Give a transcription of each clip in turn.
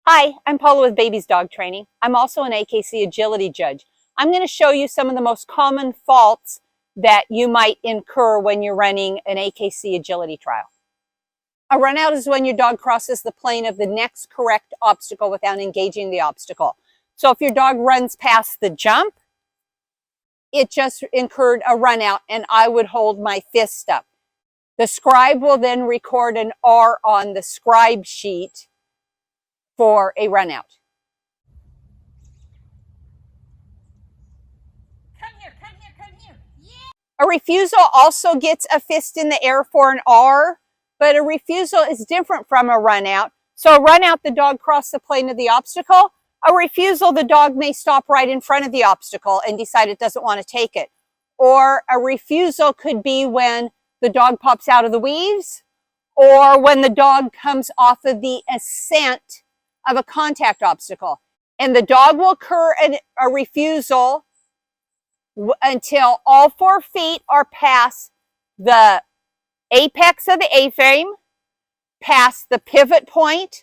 Hi, I'm Paula with Baby's Dog Training. I'm also an AKC agility judge. I'm going to show you some of the most common faults that you might incur when you're running an AKC agility trial. A runout is when your dog crosses the plane of the next correct obstacle without engaging the obstacle. So if your dog runs past the jump, it just incurred a runout and I would hold my fist up. The scribe will then record an R on the scribe sheet for a runout. Come here. Yeah. A refusal also gets a fist in the air for an R, but a refusal is different from a runout. So a runout, the dog crossed the plane of the obstacle. A refusal, the dog may stop right in front of the obstacle and decide it doesn't want to take it. Or a refusal could be when the dog pops out of the weaves, or when the dog comes off of the ascent of a contact obstacle. And the dog will incur a refusal until all 4 feet are past the apex of the A-frame, past the pivot point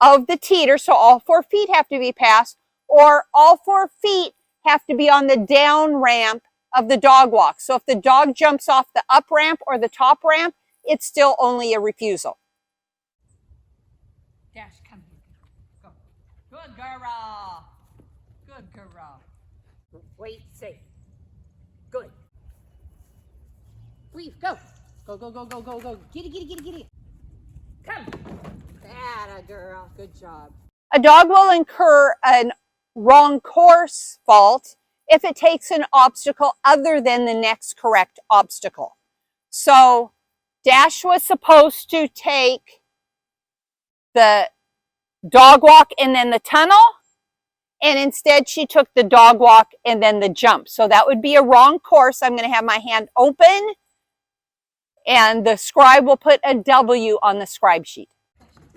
of the teeter, so all 4 feet have to be passed, or all 4 feet have to be on the down ramp of the dog walk. So if the dog jumps off the up ramp or the top ramp, it's still only a refusal. Dash, come here. Go. Good girl. Good girl. Wait, safe. Good. Weave, go. Go. Get it. Come. That girl. Good job. A dog will incur a wrong course fault if it takes an obstacle other than the next correct obstacle. So Dash was supposed to take the dog walk and then the tunnel, and instead she took the dog walk and then the jump. So that would be a wrong course. I'm going to have my hand open, and the scribe will put a W on the scribe sheet.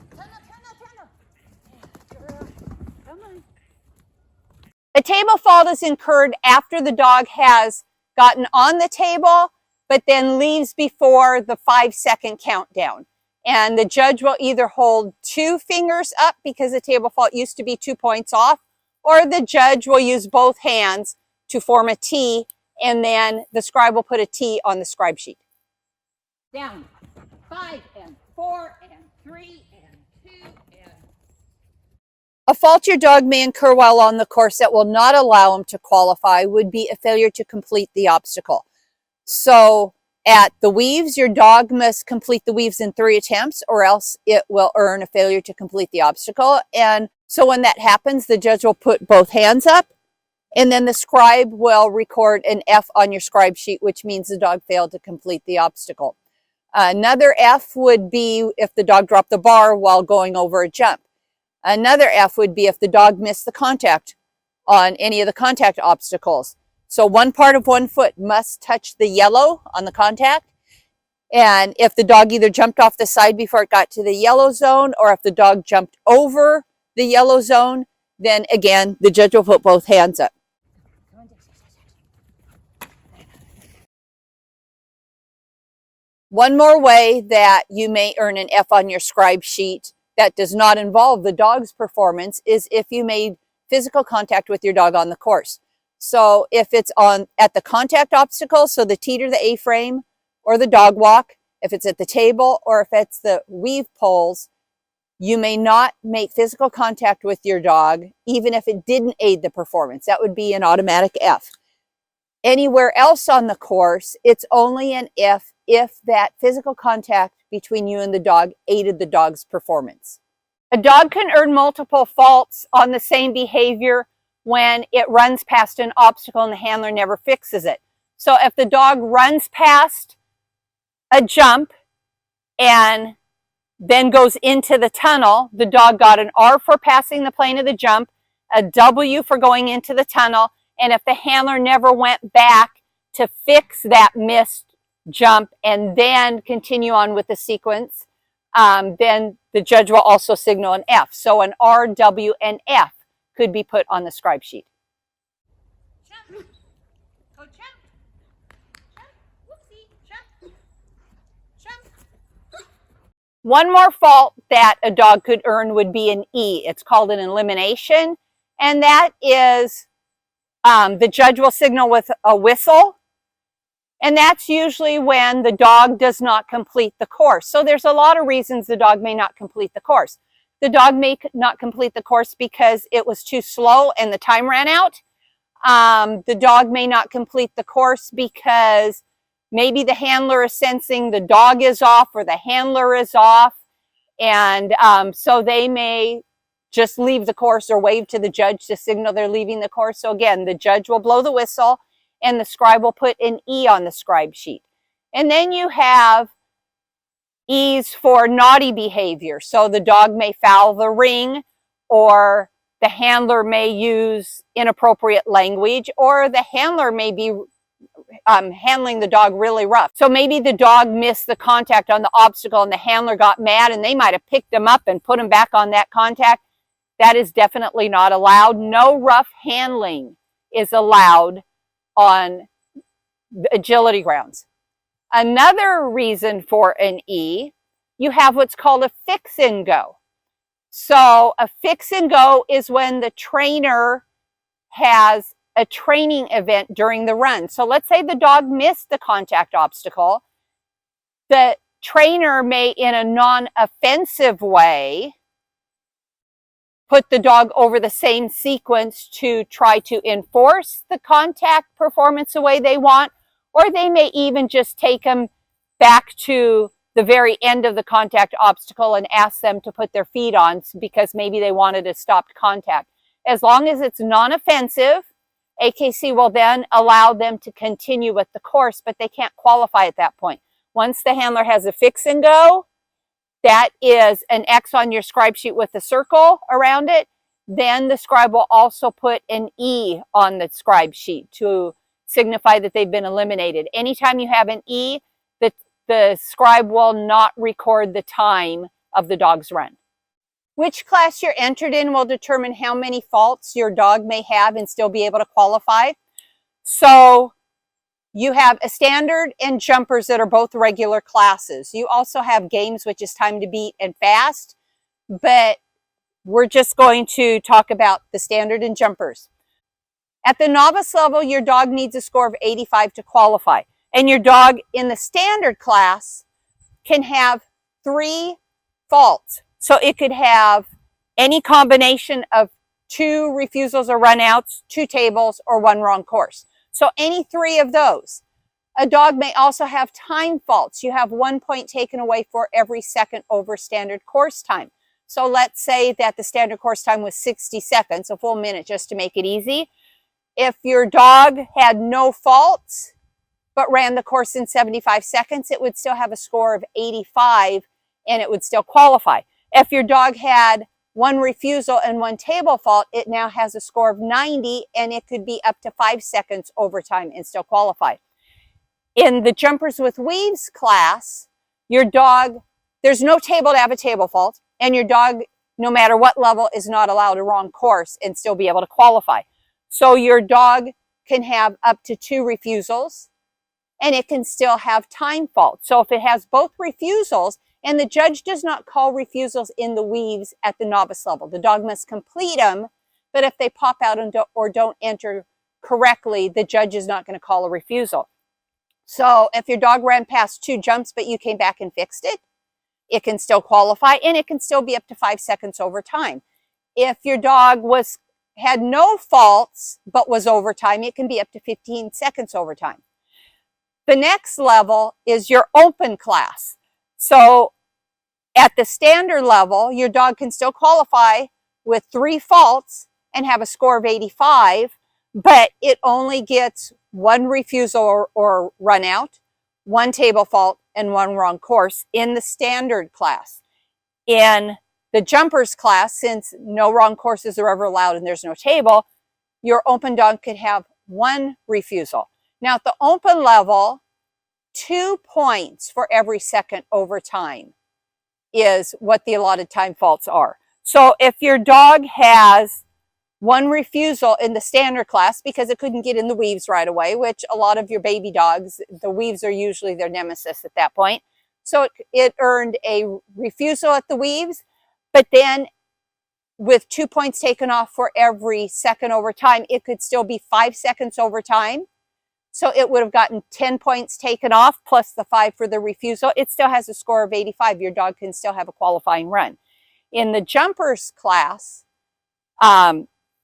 Tunnel. Girl, come on. A table fault is incurred after the dog has gotten on the table, but then leaves before the 5-second countdown. And the judge will either hold 2 fingers up because the table fault used to be 2 points off, or the judge will use both hands to form a T, and then the scribe will put a T on the scribe sheet. Down. 5 and 4 and 3 and 2 and... A fault your dog may incur while on the course that will not allow him to qualify would be a failure to complete the obstacle. So at the weaves, your dog must complete the weaves in 3 attempts, or else it will earn a failure to complete the obstacle. And so when that happens, the judge will put both hands up, and then the scribe will record an F on your scribe sheet, which means the dog failed to complete the obstacle. Another F would be if the dog dropped the bar while going over a jump. Another F would be if the dog missed the contact on any of the contact obstacles. So one part of one foot must touch the yellow on the contact. And if the dog either jumped off the side before it got to the yellow zone, or if the dog jumped over the yellow zone, then again, the judge will put both hands up. One more way that you may earn an F on your scribe sheet that does not involve the dog's performance is if you made physical contact with your dog on the course. So if it's at the contact obstacle, so the teeter, the A-frame, or the dog walk, if it's at the table, or if it's the weave poles, you may not make physical contact with your dog, even if it didn't aid the performance. That would be an automatic F. Anywhere else on the course, it's only an F if that physical contact between you and the dog aided the dog's performance. A dog can earn multiple faults on the same behavior when it runs past an obstacle and the handler never fixes it. So if the dog runs past a jump and then goes into the tunnel, the dog got an R for passing the plane of the jump, a W for going into the tunnel, and if the handler never went back to fix that missed jump and then continue on with the sequence, then the judge will also signal an F. So an R, W, and F could be put on the scribe sheet. Jump. Go jump. One more fault that a dog could earn would be an E. It's called an elimination, and that is the judge will signal with a whistle, and that's usually when the dog does not complete the course. So there's a lot of reasons the dog may not complete the course. The dog may not complete the course because it was too slow and the time ran out. The dog may not complete the course because maybe the handler is sensing the dog is off or the handler is off. And so they may just leave the course or wave to the judge to signal they're leaving the course. So again, the judge will blow the whistle and the scribe will put an E on the scribe sheet. And then you have E's for naughty behavior. So the dog may foul the ring, or the handler may use inappropriate language, or the handler may be handling the dog really rough. So maybe the dog missed the contact on the obstacle and the handler got mad and they might have picked him up and put him back on that contact. That is definitely not allowed. No rough handling is allowed on agility grounds. Another reason for an E, you have what's called a fix and go. So a fix and go is when the trainer has a training event during the run. So let's say the dog missed the contact obstacle. The trainer may, in a non-offensive way, put the dog over the same sequence to try to enforce the contact performance the way they want, or they may even just take them back to the very end of the contact obstacle and ask them to put their feet on because maybe they wanted a stopped contact. As long as it's non-offensive, AKC will then allow them to continue with the course, but they can't qualify at that point. Once the handler has a fix and go, that is an X on your scribe sheet with a circle around it, then the scribe will also put an E on the scribe sheet to signify that they've been eliminated. Anytime you have an E, the scribe will not record the time of the dog's run. Which class you're entered in will determine how many faults your dog may have and still be able to qualify. So you have a standard and jumpers that are both regular classes. You also have games, which is time to beat and fast, but we're just going to talk about the standard and jumpers. At the novice level, your dog needs a score of 85 to qualify. And your dog in the standard class can have 3 faults. So it could have any combination of 2 refusals or runouts, 2 tables, or 1 wrong course. So any 3 of those. A dog may also have time faults. You have 1 point taken away for every second over standard course time. So let's say that the standard course time was 60 seconds, a full minute just to make it easy. If your dog had no faults, but ran the course in 75 seconds, it would still have a score of 85 and it would still qualify. If your dog had 1 refusal and 1 table fault, it now has a score of 90 and it could be up to 5 seconds overtime and still qualify. In the jumpers with weaves class, your dog, there's no table to have a table fault, and your dog, no matter what level, is not allowed a wrong course and still be able to qualify. So your dog can have up to 2 refusals and it can still have time faults. So if it has both refusals, and the judge does not call refusals in the weaves at the novice level, the dog must complete them, but if they pop out and don't enter correctly, the judge is not going to call a refusal. So if your dog ran past 2 jumps, but you came back and fixed it, it can still qualify, and it can still be up to 5 seconds over time. If your dog had no faults, but was overtime, it can be up to 15 seconds overtime. The next level is your open class. So at the standard level, your dog can still qualify with 3 faults and have a score of 85, but it only gets 1 refusal or run out, 1 table fault, and 1 wrong course in the standard class. In the jumpers class, since no wrong courses are ever allowed and there's no table, your open dog could have 1 refusal. Now at the open level, 2 points for every second overtime is what the allotted time faults are. So if your dog has 1 refusal in the standard class because it couldn't get in the weaves right away, which a lot of your baby dogs, the weaves are usually their nemesis at that point. So it earned a refusal at the weaves, but then with 2 points taken off for every second over time, it could still be 5 seconds over time. So it would have gotten 10 points taken off plus the 5 for the refusal. It still has a score of 85. Your dog can still have a qualifying run. In the jumpers class,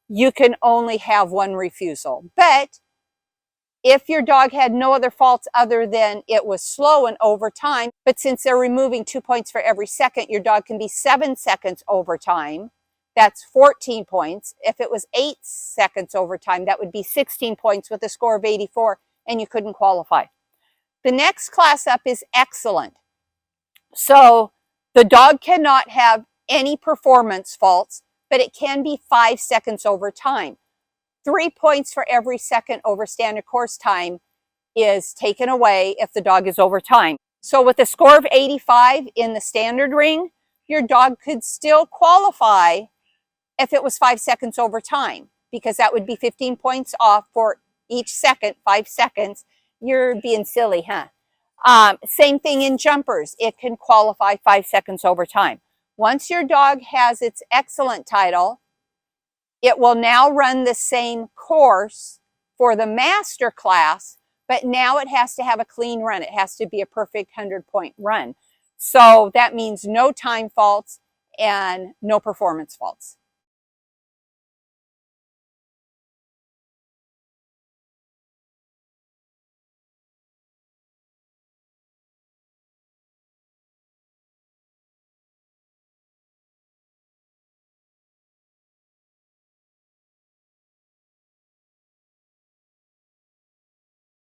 you can only have 1 refusal. But if your dog had no other faults other than it was slow and over time, but since they're removing 2 points for every second, your dog can be 7 seconds over time. That's 14 points. If it was 8 seconds over time, that would be 16 points with a score of 84, and you couldn't qualify. The next class up is excellent. So the dog cannot have any performance faults, but it can be 5 seconds over time. 3 points for every second over standard course time is taken away if the dog is over time. So with a score of 85 in the standard ring, your dog could still qualify if it was 5 seconds over time, because that would be 15 points off for each second, 5 seconds. You're being silly, huh? Same thing in jumpers. It can qualify 5 seconds over time. Once your dog has its excellent title, it will now run the same course for the master class, but now it has to have a clean run. It has to be a perfect 100-point run. So that means no time faults and no performance faults.